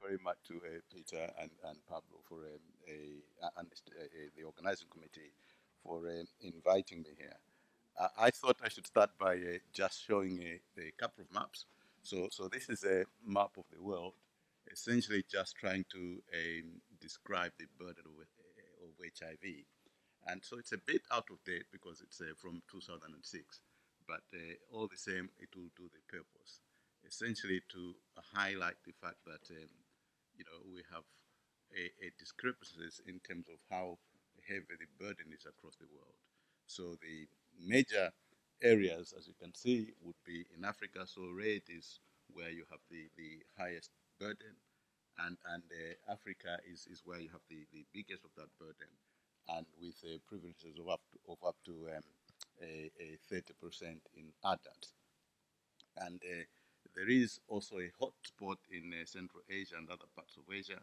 very much to Peter and Pablo for the organizing committee for inviting me here. I thought I should start by just showing a couple of maps. So this is a map of the world, essentially just trying to describe the burden of HIV. And so it's a bit out of date because it's from 2006, but all the same, it will do the purpose. Essentially to highlight the fact that, we have a discrepancies in terms of how heavy the burden is across the world. So the major areas, as you can see, would be in Africa. So red is where you have the highest burden, and Africa is where you have the biggest of that burden, and with prevalences of up to a 30% in adults. And there is also a hotspot in Central Asia and other parts of Asia,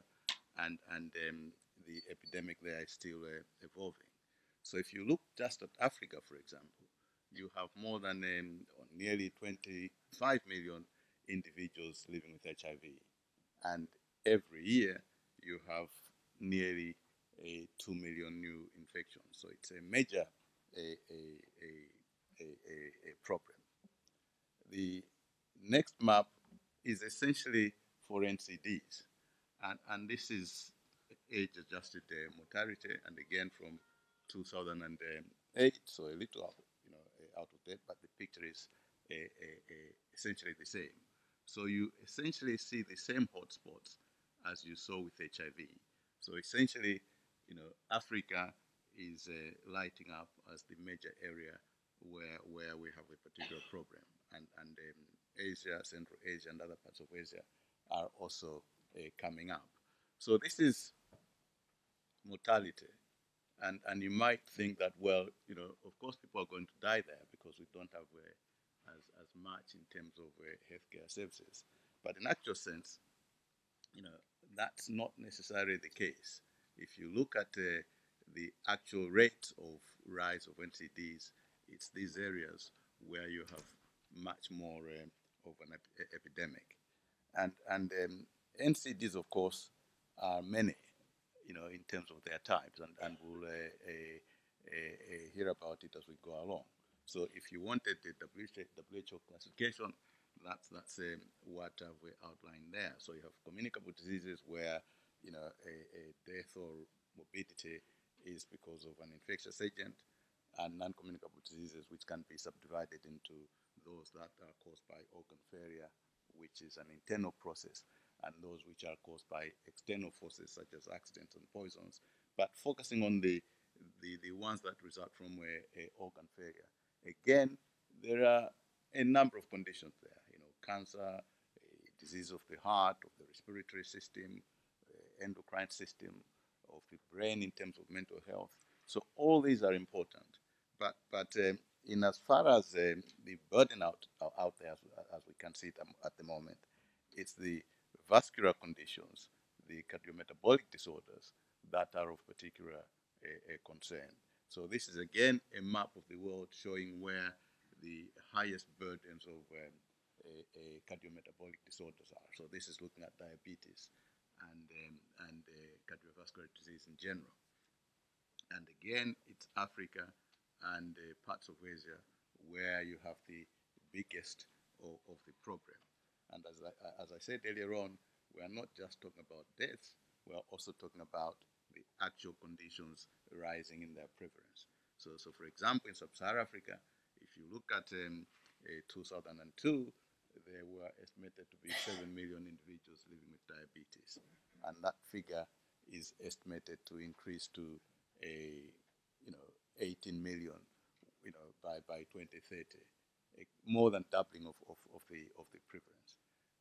and the epidemic there is still evolving. So if you look just at Africa, for example, you have more than nearly 25 million individuals living with HIV, and every year you have nearly 2 million new infections. So it's a major a problem. The next map is essentially for NCDs, and this is age-adjusted mortality, and again from 2008, so a little out of date, but the picture is essentially the same. So you essentially see the same hotspots as you saw with HIV. So essentially, Africa is lighting up as the major area where we have a particular problem, and Asia, Central Asia, and other parts of Asia are also coming up. So this is mortality, and you might think that, well, of course people are going to die there because we don't have as much in terms of healthcare services. But in actual sense, that's not necessarily the case. If you look at the actual rate of rise of NCDs, it's these areas where you have much more of an epidemic. And NCDs, of course, are many, in terms of their types, and we'll hear about it as we go along. So if you wanted the WHO classification, that's what we outlined there. So you have communicable diseases where, a death or morbidity is because of an infectious agent, and non-communicable diseases which can be subdivided into those that are caused by organ failure, which is an internal process, and those which are caused by external forces such as accidents and poisons, but focusing on the ones that result from organ failure. Again, there are a number of conditions there, cancer, disease of the heart, of the respiratory system, endocrine system, of the brain in terms of mental health. So all these are important. But in as far as the burden out there, as we can see it at the moment, it's the vascular conditions, the cardiometabolic disorders that are of particular concern. So this is again a map of the world showing where the highest burdens of cardiometabolic disorders are. So this is looking at diabetes and cardiovascular disease in general. And again, it's Africa and parts of Asia where you have the biggest of the problem. And as I said earlier on, we are not just talking about deaths, we are also talking about the actual conditions rising in their prevalence. So for example, in Sub-Saharan Africa, if you look at 2002, there were estimated to be 7 million individuals living with diabetes. And that figure is estimated to increase to 18 million, by 2030, more than doubling of the prevalence.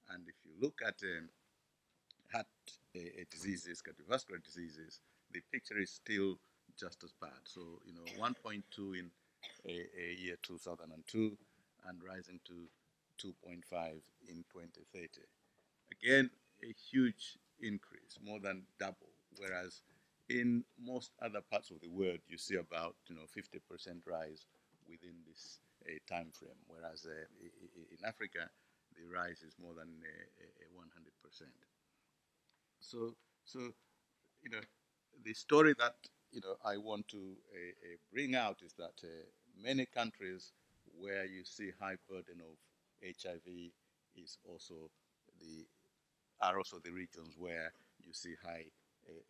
And if you look at heart diseases, cardiovascular diseases, the picture is still just as bad. So 1.2 in year 2002, and rising to 2.5 in 2030. Again, a huge increase, more than double, whereas in most other parts of the world, you see about 50% rise within this time frame, whereas in Africa, the rise is more than 100%. So, so the story that I want to bring out is that many countries where you see high burden of HIV is also the are also the regions where you see high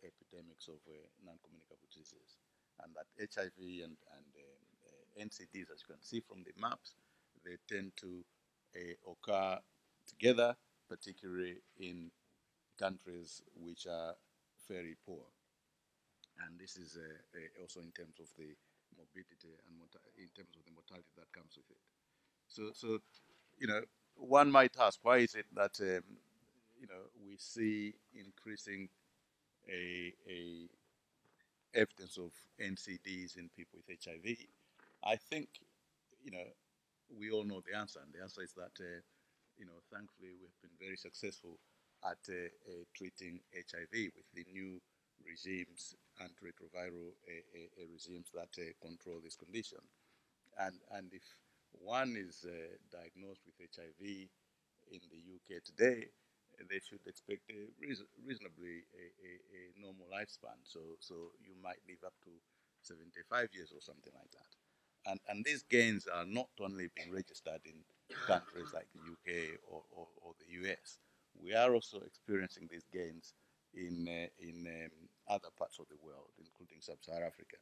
epidemics of non-communicable disease, and that HIV and NCDs, as you can see from the maps, they tend to occur together, particularly in countries which are very poor. And this is also in terms of the morbidity and in terms of the mortality that comes with it. So one might ask, why is it that we see increasing a evidence of NCDs in people with HIV? I think we all know the answer, and the answer is that thankfully we've been very successful at treating HIV with the new regimes, antiretroviral regimes that control this condition. And if one is diagnosed with HIV in the UK today, they should expect a reasonably normal lifespan. So you might live up to 75 years or something like that. And these gains are not only being registered in countries like the UK or the US. We are also experiencing these gains in other parts of the world, including sub-Saharan Africa.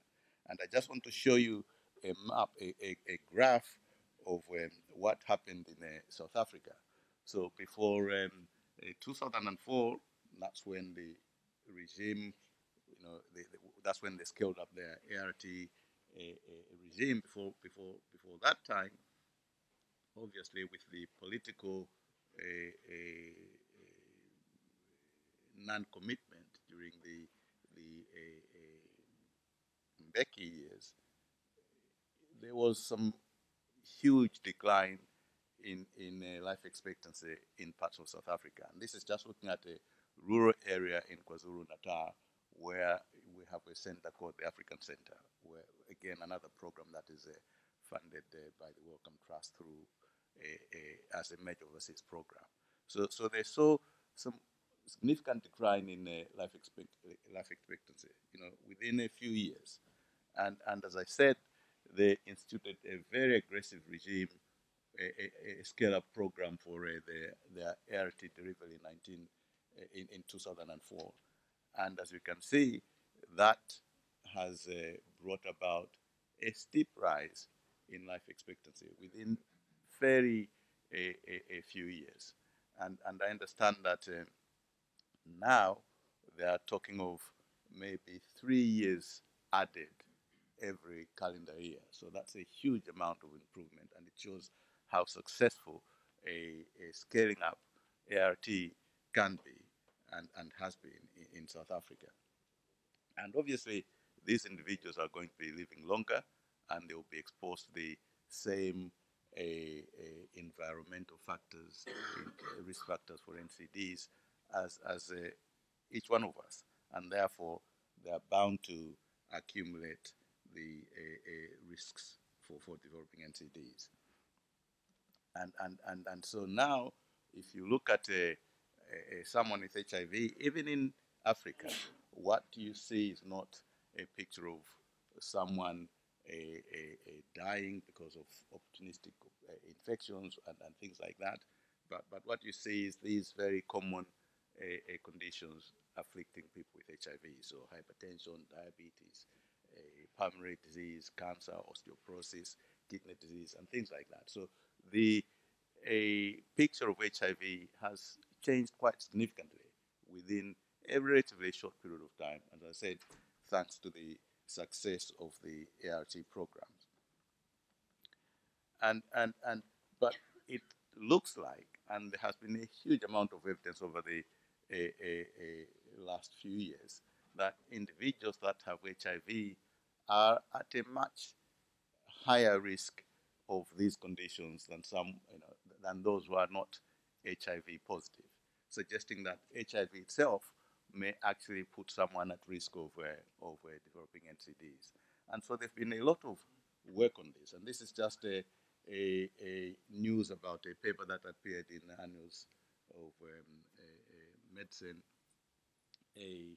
And I just want to show you a map, a graph of what happened in South Africa. So before 2004, that's when the regime, that's when they scaled up their ART regime. Before that time, obviously, with the political non-commitment during the Mbeki years, there was some huge decline in life expectancy in parts of South Africa. And this is just looking at a rural area in KwaZulu-Natal, where we have a center called the African Center, where, again, another program that is funded by the Wellcome Trust through as a major overseas program. So they saw some significant decline in life expectancy, within a few years. And as I said, they instituted a very aggressive regime, a scale-up program for their ART delivery in 2004. And as you can see, that has brought about a steep rise in life expectancy within very a few years. And I understand that now they are talking of maybe 3 years added every calendar year. So that's a huge amount of improvement, and it shows how successful a scaling up ART can be and has been in South Africa. And obviously, these individuals are going to be living longer, and they will be exposed to the same environmental factors, risk factors for NCDs as each one of us. And therefore, they are bound to accumulate the risks for developing NCDs. And so now, if you look at someone with HIV, even in Africa, what you see is not a picture of someone dying because of opportunistic infections and things like that, but what you see is these very common conditions afflicting people with HIV, so hypertension, diabetes, pulmonary disease, cancer, osteoporosis, kidney disease, and things like that. So a picture of HIV has changed quite significantly within a relatively short period of time, as I said, thanks to the success of the ART programs. But it looks like, and there has been a huge amount of evidence over the last few years, that individuals that have HIV are at a much higher risk of these conditions than than those who are not HIV positive, suggesting that HIV itself may actually put someone at risk of developing NCDs. And so there's been a lot of work on this, and this is just a news about a paper that appeared in Annals of Medicine a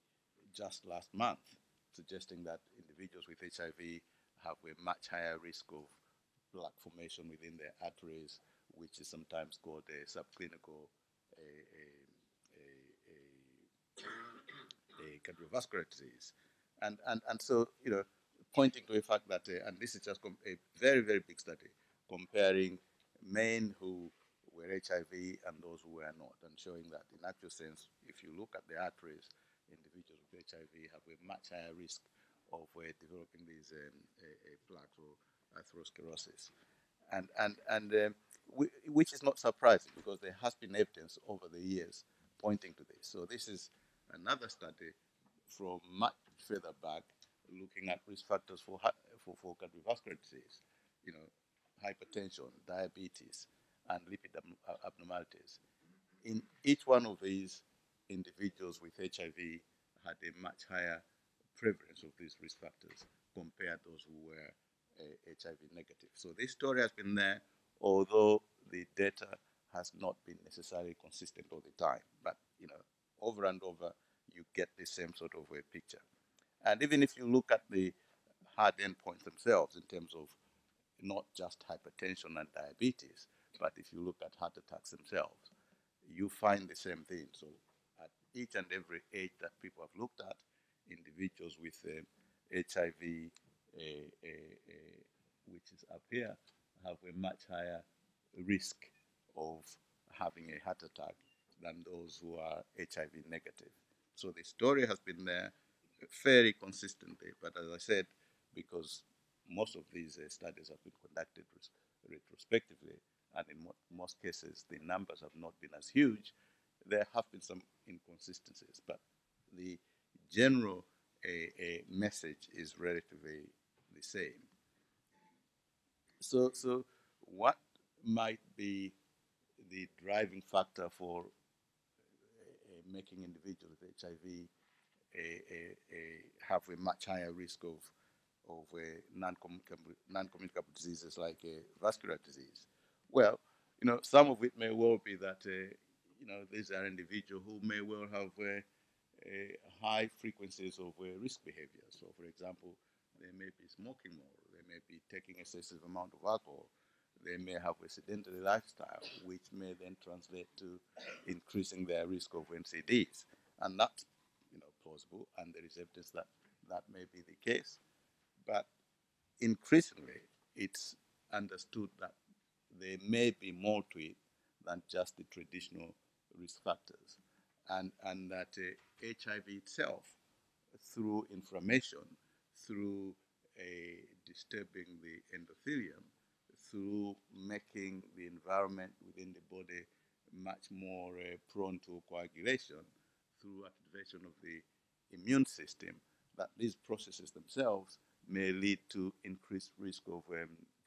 just last month, suggesting that individuals with HIV have a much higher risk of plaque formation within their arteries, which is sometimes called a subclinical a, a, a cardiovascular disease. And so, pointing to the fact that, and this is just a very, very big study, comparing men who were HIV and those who were not, and showing that in actual sense, if you look at the arteries, individuals with HIV have a much higher risk of developing these plaques or atherosclerosis. Which is not surprising because there has been evidence over the years pointing to this. So this is another study from much further back looking at risk factors for cardiovascular disease, hypertension, diabetes, and lipid abnormalities. In each one of these, individuals with HIV had a much higher prevalence of these risk factors compared to those who were HIV negative. So this story has been there, although the data has not been necessarily consistent all the time. But, over and over, you get the same sort of a picture. And even if you look at the hard endpoints themselves in terms of not just hypertension and diabetes, but if you look at heart attacks themselves, you find the same thing. So at each and every age that people have looked at, individuals with HIV, which is up here, have a much higher risk of having a heart attack than those who are HIV negative. So the story has been there fairly consistently, but as I said, because most of these studies have been conducted retrospectively, and in most cases the numbers have not been as huge, there have been some inconsistencies, but the general message is relatively the same. So what might be the driving factor for making individuals with HIV have a much higher risk of non-communicable diseases like vascular disease? Well, some of it may well be that these are individuals who may well have high frequencies of risk behavior. So, for example, they may be smoking more, they may be taking excessive amount of alcohol, they may have a sedentary lifestyle, which may then translate to increasing their risk of NCDs, and that's plausible, and there is evidence that that may be the case. But increasingly, it's understood that there may be more to it than just the traditional risk factors, and that HIV itself, through inflammation, through disturbing the endothelium, through making the environment within the body much more prone to coagulation, through activation of the immune system, that these processes themselves may lead to increased risk of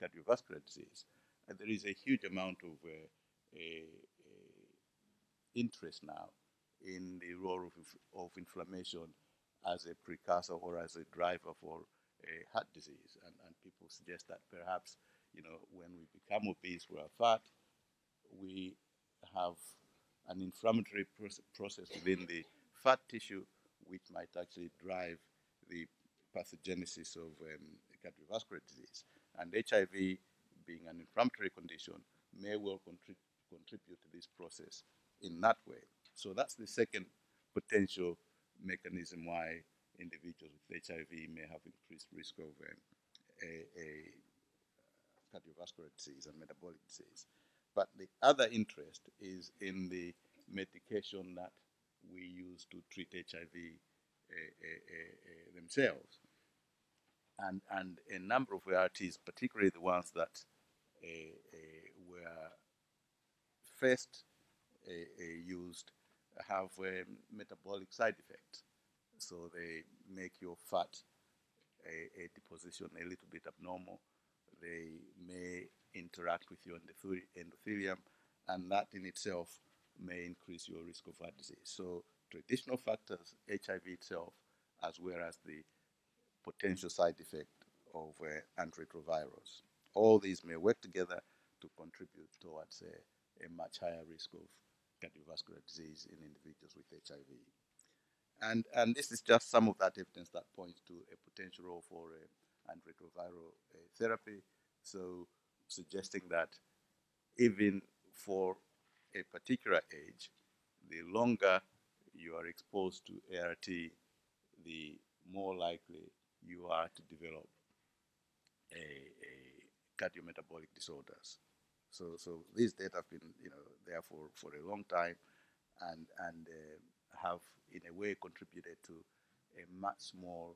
cardiovascular disease. And there is a huge amount of interest now in the role of inflammation as a precursor or as a driver for heart disease. And people suggest that perhaps, when we become obese, we are fat, we have an inflammatory process within the fat tissue, which might actually drive the pathogenesis of cardiovascular disease. And HIV, being an inflammatory condition, may well contribute to this process in that way. So that's the second potential mechanism why individuals with HIV may have increased risk of a cardiovascular disease and metabolic disease. But the other interest is in the medication that we use to treat HIV themselves. And a number of ARTs, particularly the ones that were first used, have metabolic side effects. So they make your fat deposition a little bit abnormal. They may interact with your endothelium, and that in itself may increase your risk of heart disease. So traditional factors, HIV itself, as well as the potential side effect of antiretrovirals. All these may work together to contribute towards a much higher risk of cardiovascular disease in individuals with HIV. And this is just some of that evidence that points to a potential role for antiretroviral therapy. So suggesting that even for a particular age, the longer you are exposed to ART, the more likely you are to develop a cardiometabolic disorders. So these data have been, there for a long time, and have in a way contributed to a much more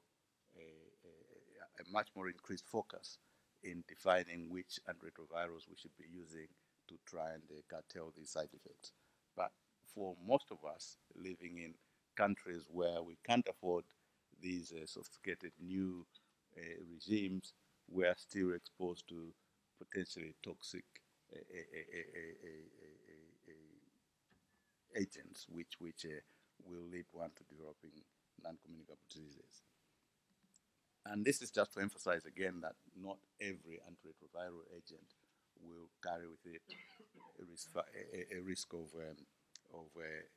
a much more increased focus in defining which antiretrovirals we should be using to try and curtail these side effects. But for most of us living in countries where we can't afford these sophisticated new regimes, we are still exposed to potentially toxic agents, which will lead one to developing non-communicable diseases. And this is just to emphasize again that not every antiretroviral agent will carry with it a risk of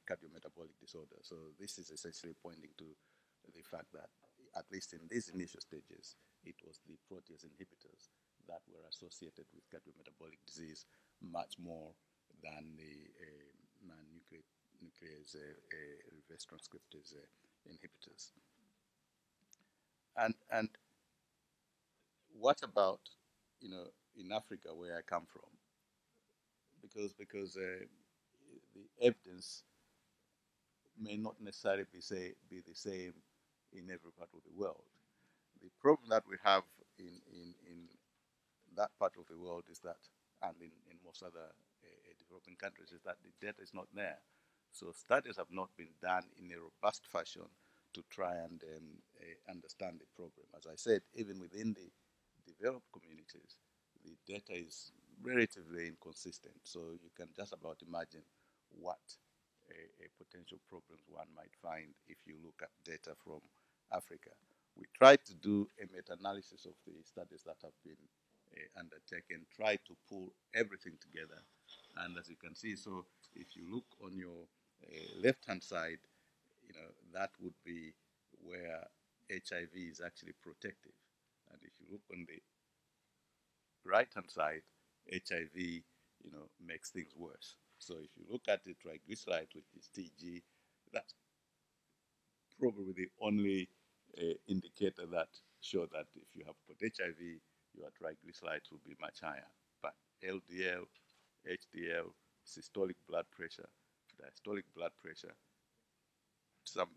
cardiometabolic disorder. So this is essentially pointing to the fact that, at least in these initial stages, it was the protease inhibitors that were associated with cardiometabolic disease much more than the non-nuclease reverse transcriptase inhibitors. And what about, in Africa, where I come from? Because the evidence may not necessarily be the same in every part of the world. The problem that we have in that part of the world is that, and in most other developing countries, is that the data is not there. So studies have not been done in a robust fashion to try and understand the problem. As I said, even within the developed communities, the data is relatively inconsistent. So you can just about imagine what a potential problems one might find if you look at data from Africa. We tried to do a meta-analysis of the studies that have been undertaken, try to pull everything together. And as you can see, so if you look on your left-hand side, that would be where HIV is actually protective. And if you look on the right-hand side, HIV, makes things worse. So if you look at the triglyceride, which is TG, that's probably the only indicator that show that if you have got HIV, your triglycerides will be much higher. But LDL, HDL, systolic blood pressure, diastolic blood pressure, some,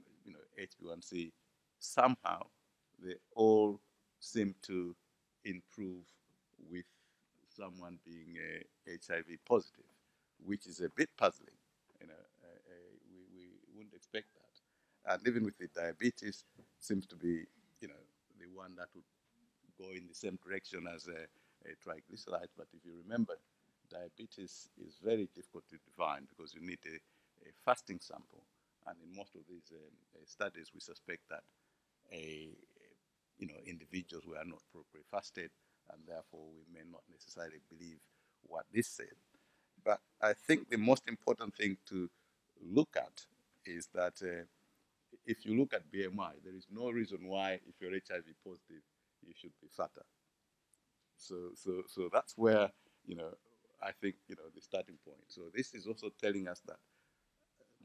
HB1C, somehow they all seem to improve with someone being HIV positive, which is a bit puzzling. We wouldn't expect that. And even with the diabetes, seems to be, the one that would go in the same direction as a triglyceride. But if you remember, diabetes is very difficult to define because you need a fasting sample. And in most of these studies, we suspect that individuals were not properly fasted, and therefore we may not necessarily believe what this said. But I think the most important thing to look at is that if you look at BMI, there is no reason why, if you're HIV positive, you should be fatter. So that's where, I think, the starting point. So this is also telling us that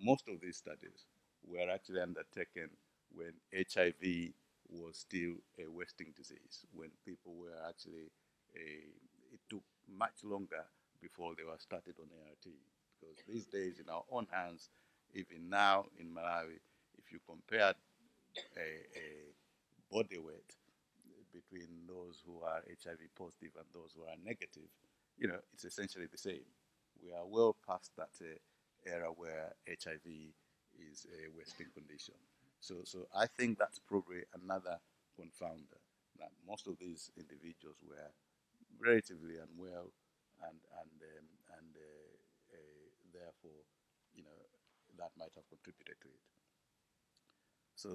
most of these studies were actually undertaken when HIV was still a wasting disease, when people were actually, it took much longer before they were started on ART. Because these days, in our own hands, even now in Malawi, if you compare a body weight between those who are HIV positive and those who are negative, it's essentially the same. We are well past that era where HIV is a wasting condition. So I think that's probably another confounder, that most of these individuals were relatively unwell, and therefore, that might have contributed to it.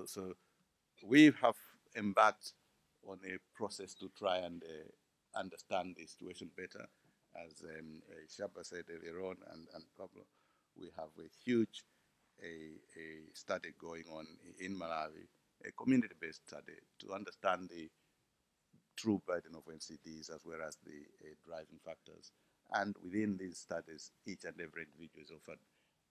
So we have embarked on a process to try and understand the situation better. As Shaba said earlier on, and Pablo, we have a huge a study going on in Malawi, a community-based study to understand the true burden of NCDs as well as the driving factors. And within these studies, each and every individual is offered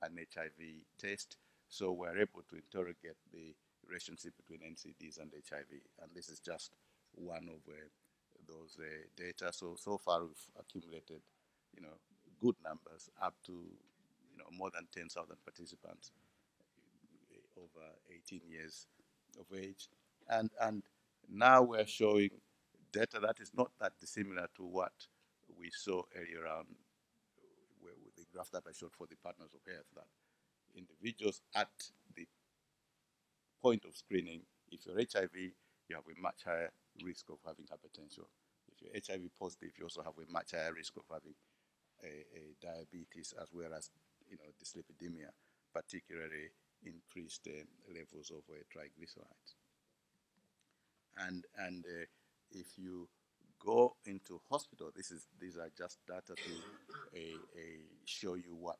an HIV test. So we're able to interrogate the relationship between NCDs and HIV. And this is just one of those data. So far we've accumulated, good numbers up to, more than 10,000 participants over 18 years of age. And now we're showing data that is not that dissimilar to what we saw earlier on with the graph that I showed for the Partners of Health, that individuals at the point of screening, if you're HIV, you have a much higher risk of having hypertension. If you're HIV positive, you also have a much higher risk of having a diabetes as well as dyslipidemia, particularly increased levels of triglycerides. And if you go into hospital, these are just data to show you what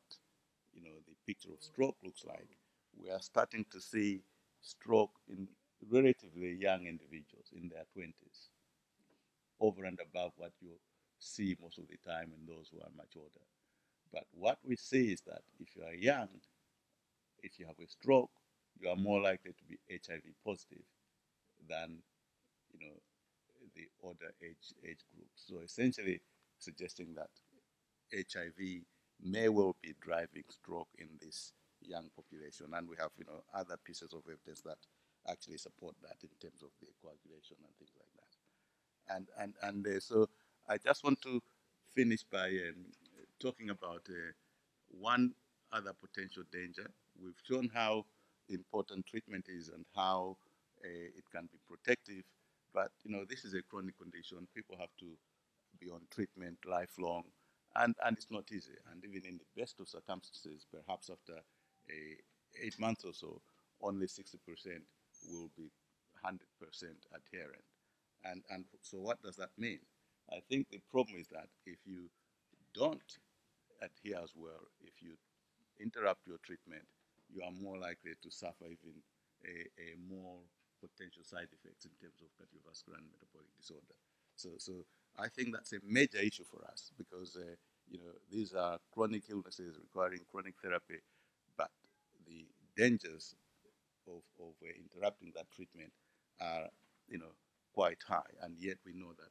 the picture of stroke looks like. We are starting to see stroke in relatively young individuals in their 20s, over and above what you see most of the time in those who are much older. But what we see is that if you are young, if you have a stroke, you are more likely to be HIV positive than the older age groups. So essentially suggesting that HIV may well be driving stroke in this young population. And we have other pieces of evidence that actually support that in terms of the coagulation and things like that. And so I just want to finish by talking about one other potential danger. We've shown how important treatment is and how it can be protective, but this is a chronic condition. People have to be on treatment lifelong, and it's not easy. And even in the best of circumstances, perhaps after 8 months or so, only 60% will be 100% adherent. And so what does that mean? I think the problem is that if you don't adhere as well, if you interrupt your treatment, you are more likely to suffer even a more potential side effects in terms of cardiovascular and metabolic disorder. So I think that's a major issue for us because these are chronic illnesses requiring chronic therapy, but the dangers of interrupting that treatment are quite high, and yet we know that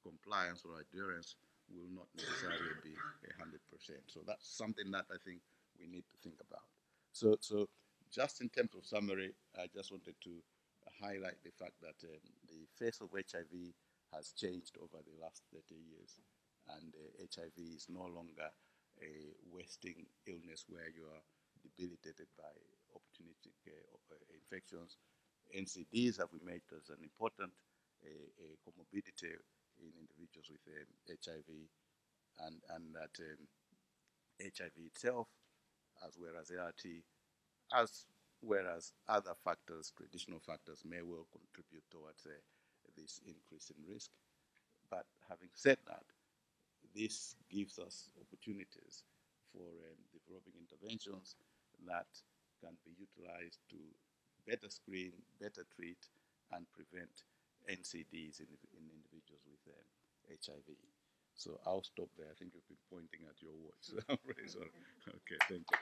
compliance or adherence will not necessarily be 100%. So that's something that I think we need to think about. So just in terms of summary, I just wanted to highlight the fact that the face of HIV has changed over the last 30 years, and HIV is no longer a wasting illness where you are debilitated by opportunistic infections. NCDs have emerged as an important comorbidity in individuals with HIV, and that HIV itself, as well as ART, as well as other factors, traditional factors, may well contribute towards this increase in risk. But having said that, this gives us opportunities for developing interventions that can be utilized to better screen, better treat, and prevent NCDs in individuals with HIV. So I'll stop there. I think you've been pointing at your watch. So I'm really sorry. Okay, thank you.